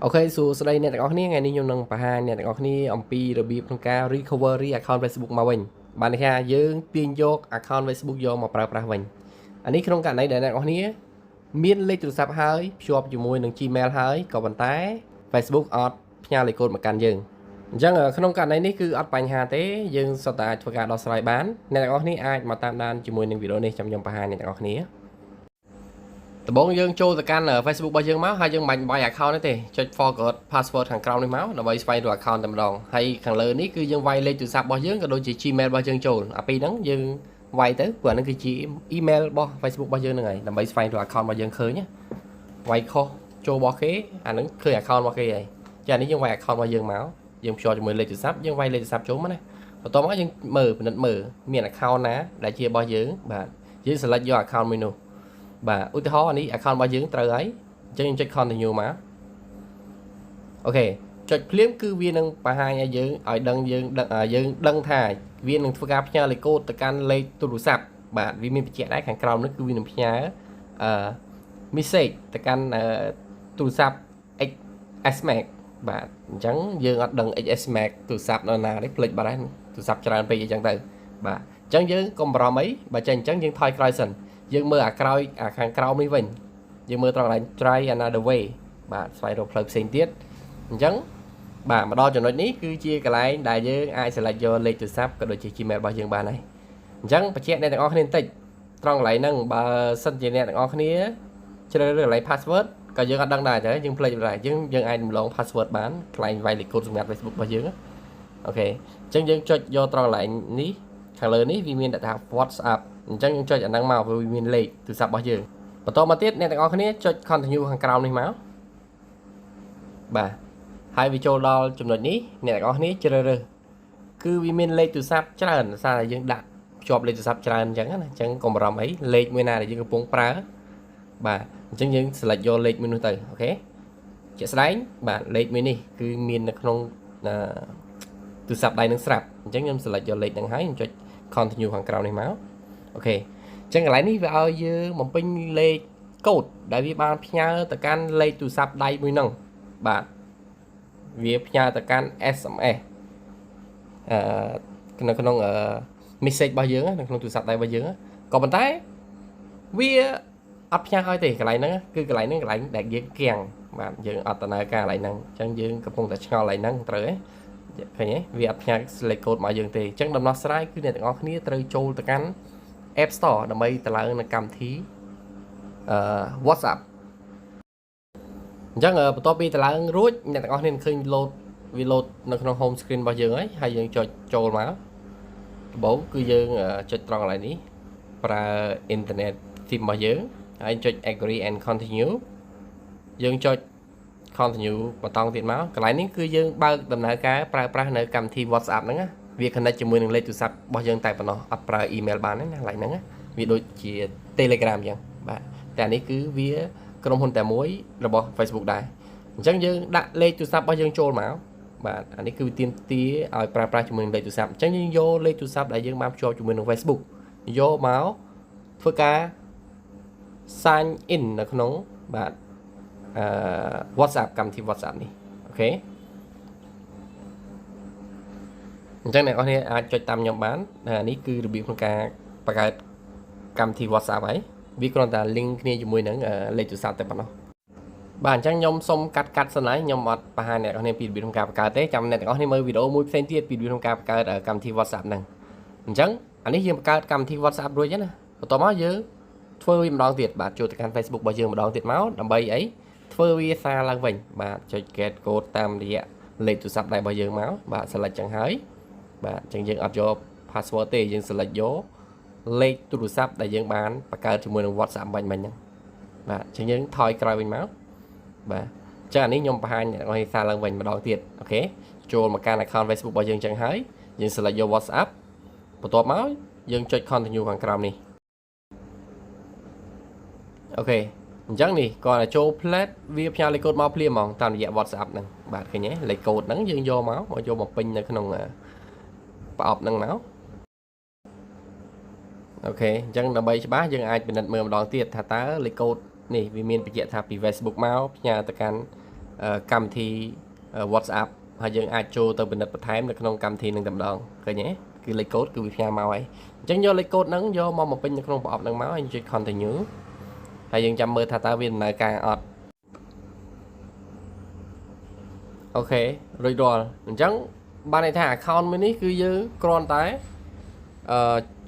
Ok សួស្តីអ្នកទាំងអស់គ្នាថ្ងៃនេះខ្ញុំនឹងបង្ហាញអ្នកទាំងអស់គ្នាអំពីរបៀបក្នុងការ recovery account Facebook មកវិញបានន័យថាយើងទាញយក account Facebook យកមកប្រើប្រាស់វិញអានេះក្នុងករណីដែលអ្នកទាំងអស់គ្នាមានលេខទូរស័ព្ទហើយភ្ជាប់ជាមួយនឹង Gmail ហើយក៏ប៉ុន្តែ Facebook អត់ផ្ញើលេខកូដមកកាន់យើងអញ្ចឹងក្នុងករណីនេះគឺអត់បញ្ហាទេយើងសុទ្ធតែអាចធ្វើការដោះស្រាយបានអ្នកទាំងអស់គ្នាអាចមកតាមដានជាមួយនឹងវីដេអូនេះខ្ញុំបង្ហាញអ្នកទាំងអស់គ្នាដំបូងយើងចូលទៅកាន់ Facebook របស់យើងមកហើយយើងបាញ់វាយ account នេះទេចុច forgot password ខាងក្រោមនេះមកដើម្បីស្វែងរក account តែម្ដងហើយខាងលើនេះគឺយើងវាយលេខទូរស័ព្ទរបស់យើងក៏ដូចជា Gmail របស់យើងចូលអាពីរហ្នឹងយើងវាយទៅព្រោះអាហ្នឹងគឺជា email របស់ Facebook របស់យើងហ្នឹងហើយដើម្បីស្វែងរក account របស់យើងឃើញវាយខុសចូលរបស់គេអាហ្នឹងឃើញ account របស់គេហើយចានេះយើងវាយ account របស់យើងមកយើងភ្ជាប់ជាមួយលេខទូរស័ព្ទយើងវាយលេខទូរស័ព្ទចូលមកណាបន្ទាប់មកយើងមើលពិនិត្យមើលមាន account ណាដែលជារបស់យើងបាទយើង select យក account មួយនោះបាទឧទាហរណ៍នេះ account របស់យើងត្រូវហើយអញ្ចឹងយើងចុច continue មកអូខេចុចភ្លាមគឺវានឹងបង្ហាញឲ្យយើងឲ្យដឹងយើងដឹងថាវានឹងធ្វើការផ្ញើលេខកូដទៅកាន់លេខទូរស័ព្ទបាទវាមានបញ្ជាក់ដែរខាងក្រោមនេះគឺវានឹងផ្ញើmessage ទៅកាន់ទូរស័ព្ទ XS Max បាទអញ្ចឹងយើងអត់ដឹង XS Max ទូរស័ព្ទនៅណាទេភ្លេចបាត់ហើយទូរស័ព្ទច្រើនពេកអញ្ចឹងទៅបាទអញ្ចឹងយើងកុំបារម្ភអីបើចេះអញ្ចឹងយើងថយក្រោយសិនយើងមើលខាងក្រោមនេះវិញយើងមើលត្រង់កន្លែង try another way បាទស្វែងរកផ្លូវផ្សេងទៀតអញ្ចឹងបាទមកដល់ចំណុចនេះគឺជាកន្លែងដែលយើងអាច select យកលេខទូរស័ព្ទក៏ដូចជា Gmail របស់យើងបានហើយអញ្ចឹងបញ្ជាក់អ្នកទាំងអស់គ្នាបន្តិចត្រង់កន្លែងហ្នឹងបើសិនជាអ្នកទាំងអស់គ្នាជ្រើសរើសកន្លែង password ក៏យើងអត់ដឹងដែរតែយើងភ្លេចដែរយើងអាចរំលង password បានកន្លែងវាយលេខកូដសម្រាប់ Facebook របស់យើងអូខេអញ្ចឹងយើងចុចយកត្រង់កន្លែងនេះខាងលើនេះវាមានដាក់ថា WhatsApp អញ្ចឹងយើងចុចអាហ្នឹងមកវាមានលេខទូរស័ព្ទរបស់យើងបន្តមកទៀតអ្នកទាំងអស់គ្នាចុច continue ខាងក្រោមនេះមកបាទហើយវាចូលដល់ចំណុចនេះអ្នកទាំងអស់គ្នាជ្រើសរើសគឺវាមានលេខទូរស័ព្ទច្រើនដោយសារតែយើងដាក់ភ្ជាប់លេខទូរស័ព្ទច្រើនអញ្ចឹងណាអញ្ចឹងកុំបារម្ភអីលេខមួយណាដែលយើងកំពុងប្រើបាទអញ្ចឹងយើង select យកលេខមួយនោះទៅអូខេជាក់ស្ដែងបាទលេខមួយនេះគឺមាននៅក្នុងទូរស័ព្ទដៃនឹងស្រាប់អញ្ចឹងខ្ញុំ select យកលេខហ្នឹងហើយខ្ញុំចុច continue ខាងក្រោមនេះមកអូខេអញ្ចឹងកន្លែងនេះវាឲ្យយើងបំពេញលេខកូដដែលវាបានផ្ញើទៅកាន់លេខទូរស័ព្ទដៃមួយហ្នឹងបាទវាផ្ញើទៅកាន់ SMS នៅក្នុង message របស់យើងនៅក្នុងទូរស័ព្ទដៃរបស់យើងក៏ប៉ុន្តែវាអត់ផ្ញើឲ្យទេកន្លែងហ្នឹងគឺកន្លែងហ្នឹងកន្លែងដែលយើងកៀងបាទយើងអត់ដំណើរការកន្លែងហ្នឹងអញ្ចឹងយើងកំពុងតែឆ្ងល់កន្លែងហ្នឹងត្រូវទេឃើញទេវាអត់ផ្ញើលេខកូដមកយើងទេអញ្ចឹងដំណោះស្រាយគឺអ្នកទាំងអស់គ្នាត្រូវចូលទៅកាន់ App Store ដើម្បីទៅឡើងនៅកម្មវិធីWhatsApp អញ្ចឹងបន្ទាប់ពីទៅឡើងរួចអ្នកទាំងអស់គ្នានឹងឃើញវា load នៅក្នុង home screen របស់យើងហើយយើងចុចចូលមកដំបូងគឺយើងចុចត្រង់កន្លែងនេះប្រើ internet theme របស់យើងហើយចុច agree and continue យើងចុច continue បន្តទៀតមកកន្លែងនេះគឺយើងបើកដំណើរការប្រើប្រាស់នៅកម្មវិធី WhatsApp ហ្នឹងណាវា connect ជាមួយនឹងលេខទូរស័ព្ទរបស់យើងតែប៉ុណ្ណោះអត់ប្រើ email បានទេណាកន្លែងហ្នឹងវាដូចជា Telegram អញ្ចឹងបាទតែអានេះគឺវាក្រុមហ៊ុនតែមួយរបស់ Facebook ដែរអញ្ចឹងយើងដាក់លេខទូរស័ព្ទរបស់យើងចូលមកបាទអានេះគឺវាទាមទារឲ្យប្រើប្រាស់ជាមួយនឹងលេខទូរស័ព្ទអញ្ចឹងយើងយកលេខទូរស័ព្ទដែលយើងបានភ្ជាប់ជាមួយនឹង Facebook យកមកធ្វើការ sign in នៅក្នុងបាទWhatsApp កម្មវិធី WhatsApp នេះអូខេអញ្ចឹងអ្នកនរគ្នាអាចចុចតាមខ្ញុំបាននេះគឺរបៀបក្នុងការបង្កើតកម្មវិធី WhatsApp ហើយវាគ្រាន់តែ link គ្នាជាមួយនឹងលេខទូរស័ព្ទតែប៉ុណ្ណោះបាទអញ្ចឹងខ្ញុំសូមកាត់សិនហើយខ្ញុំអត់បង្ហាញអ្នកនរគ្នាពីរបៀបក្នុងការបង្កើតទេចាំអ្នកទាំងអស់គ្នាមើលវីដេអូមួយផ្សេងទៀតពីរបៀបក្នុងការបង្កើតកម្មវិធី WhatsApp ហ្នឹងអញ្ចឹងអានេះយើងបង្កើតកម្មវិធី WhatsApp រួចហើយណាបន្ទាប់មកយើងធ្វើវាម្ដងទៀតបាទចូលទៅកាន់ Facebook របស់យើងម្ដងទៀតមកដើម្បីអីធ្វើវាសារឡើងវិញបាទចុច get code តាមរយៈលេខទូរស័ព្ទដៃរបស់យើងមកបាទ select ចឹងហើយបាទអញ្ចឹងយើងអត់យក password ទេយើង select យកលេខទូរស័ព្ទដែលយើងបានបង្កើតជាមួយនឹង WhatsApp បាញ់ហ្នឹងបាទអញ្ចឹងយើងថយក្រោយវិញមកបាទអញ្ចឹងអានេះខ្ញុំបង្ហាញអ្នកនរគ្នាសារឡើងវិញម្ដងទៀតអូខេចូលមកកាន់ account Facebook របស់យើងអញ្ចឹងហើយយើង select យក WhatsApp បន្ទាប់មកយើងចុច continue ខាងក្រោមនេះអូខេអញ្ចឹងនេះគាត់ឲ្យចូល plate វាផ្ញើលេខកូដមកភ្លាមហ្មងតាមរយៈ WhatsApp ហ្នឹងបាទឃើញទេលេខកូដហ្នឹងយើងយកមកពេញនៅក្នុងប្រអប់ហ្នឹងមកអូខេអញ្ចឹងដើម្បីច្បាស់យើងអាចពិនិត្យមើលម្ដងទៀតថាតើលេខកូដនេះវាមានបញ្ជាក់ថាពី Facebook មកផ្ញើទៅកាន់ កម្មវិធី WhatsApp ហើយយើងអាចចូលទៅពិនិត្យបន្ថែមនៅក្នុងកម្មវិធីនឹងតែម្ដងឃើញទេគឺលេខកូដគឺវាផ្ញើមកហើយអញ្ចឹងយកលេខកូដហ្នឹងយកមកបំពេញនៅក្នុងប្រអប់ហ្នឹងមកហើយចុច continue ហើយយើងចាំមើលថាតើវាដំណើរការអត់អូខេរួចរាល់អញ្ចឹងបានន័យថា account មួយនេះគឺយើងគ្រាន់តែ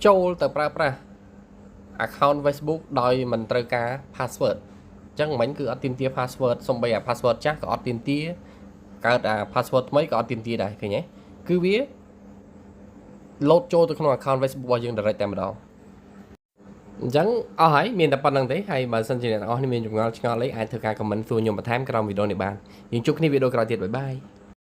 ចូលទៅប្រើប្រាស់ account Facebook ដោយមិនត្រូវការ password អញ្ចឹងមិញគឺអត់ទាមទារ password សំបីអា password ចាស់ក៏អត់ទាមទារកើតអា password ថ្មីក៏អត់ទាមទារដែរឃើញទេគឺវា load ចូលទៅក្នុង account Facebook របស់យើង direct តែម្ដងអញ្ចឹងអស់ហើយមានតែប៉ុណ្្នឹងទេហើយបើសិនជាអ្នកនរអស់នេះមានចម្ងល់ឆ្ងល់អីអាចធ្វើការ comment សួរខ្ញុំបន្ថែមក្រោមវីដេអូនេះបានយើងជួបគ្នាវីដេអូក្រោយទៀតបាយបាយ